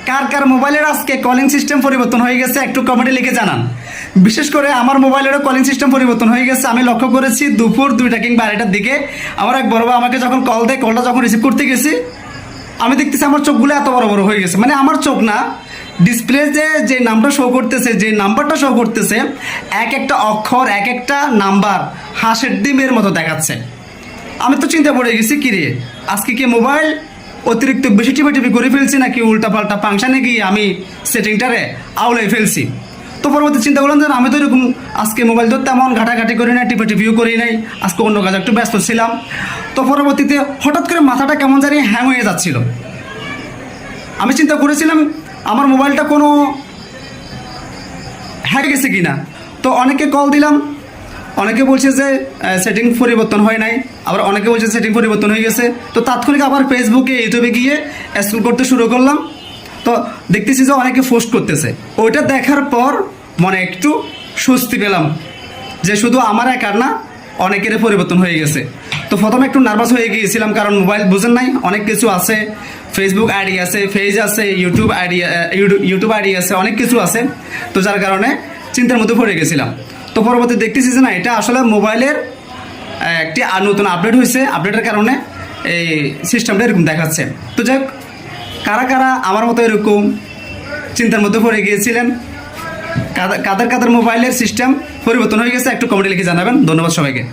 কার কার মোবাইলের আজকে calling system পরিবর্তন হয়ে গেছে একটু কমেন্টে লিখে জানান। বিশেষ করে আমার মোবাইলেরও কলিং সিস্টেম পরিবর্তন হয়ে গেছে। আমি লক্ষ্য করেছি দুপুর 2টা কিংবা 2:30টার দিকে আমার এক বড় ভাই আমাকে যখন কল দেয়, কলটা যখন রিসিভ করতে গেছি আমি দেখতেছি আমার চোখগুলো এত বড় বড় হয়ে গেছে। মানে আমার চোখ না, ডিসপ্লে যে নামটা শো করতেছে, যে নাম্বারটা শো করতেছে, এক একটা অক্ষর এক একটা নাম্বার হাঁসের ডিমের মতো দেখাচ্ছে। আমি তো চিন্তা পড়ে গেছি, কিরে আজকে কি মোবাইল অতিরিক্ত বেশি টিপি করে ফেলছি নাকি উল্টাপাল্টা ফাংশানে গিয়ে আমি সেটিংটারে আউলাই ফেলছি। তো পরবর্তী চিন্তা করলাম যে আমি তো এরকম আজকে মোবাইল তো তেমন ঘাটাঘাটি করি নাই, টিপিও করি নাই, আজকে অন্য কাজে একটু ব্যস্ত ছিলাম। তো পরবর্তীতে হঠাৎ করে মাথাটা কেমন জানি হ্যাং হয়ে যাচ্ছিল। আমি চিন্তা করেছিলাম আমার মোবাইলটা কোনো হ্যাক গেছে কিনা। তো অনেকে কল দিলাম, অনেকে বলছে যে সেটিং পরিবর্তন হয় নাই, আবার অনেকে বলছে সেটিং পরিবর্তন হয়ে গেছে। তো তাৎক্ষণিক আবার ফেসবুকে ইউটিউবে গিয়ে স্ক্রল করতে শুরু করলাম। তো দেখতেছি যে অনেকে পোস্ট করতেছে। ওইটা দেখার পর মনে একটু স্বস্তি পেলাম যে শুধু আমার একার না, অনেকের পরিবর্তন হয়ে গেছে। তো প্রথমে একটু নার্ভাস হয়ে গিয়েছিলাম, কারণ মোবাইল বুঝেন নাই, অনেক কিছু আছে, ফেসবুক আইডি আছে, পেজ আছে, ইউটিউব আইডি আছে, অনেক কিছু আছে। তো যার কারণে চিন্তার মধ্যে পড়ে গেছিলাম। তো পরবর্তী দেখতেছি যে না, এটা আসলে মোবাইলের একটি নতুন আপডেট হয়েছে, আপডেটের কারণে এই সিস্টেমটা এরকম দেখাচ্ছে। তো যাই হোক, কারা কারা আমার মতো এরকম চিন্তার মধ্যে পড়ে গিয়েছিলেন, কাদের কাদের মোবাইলের সিস্টেম পরিবর্তন হয়ে গেছে একটু কমেন্টে লিখে জানাবেন। ধন্যবাদ সবাইকে।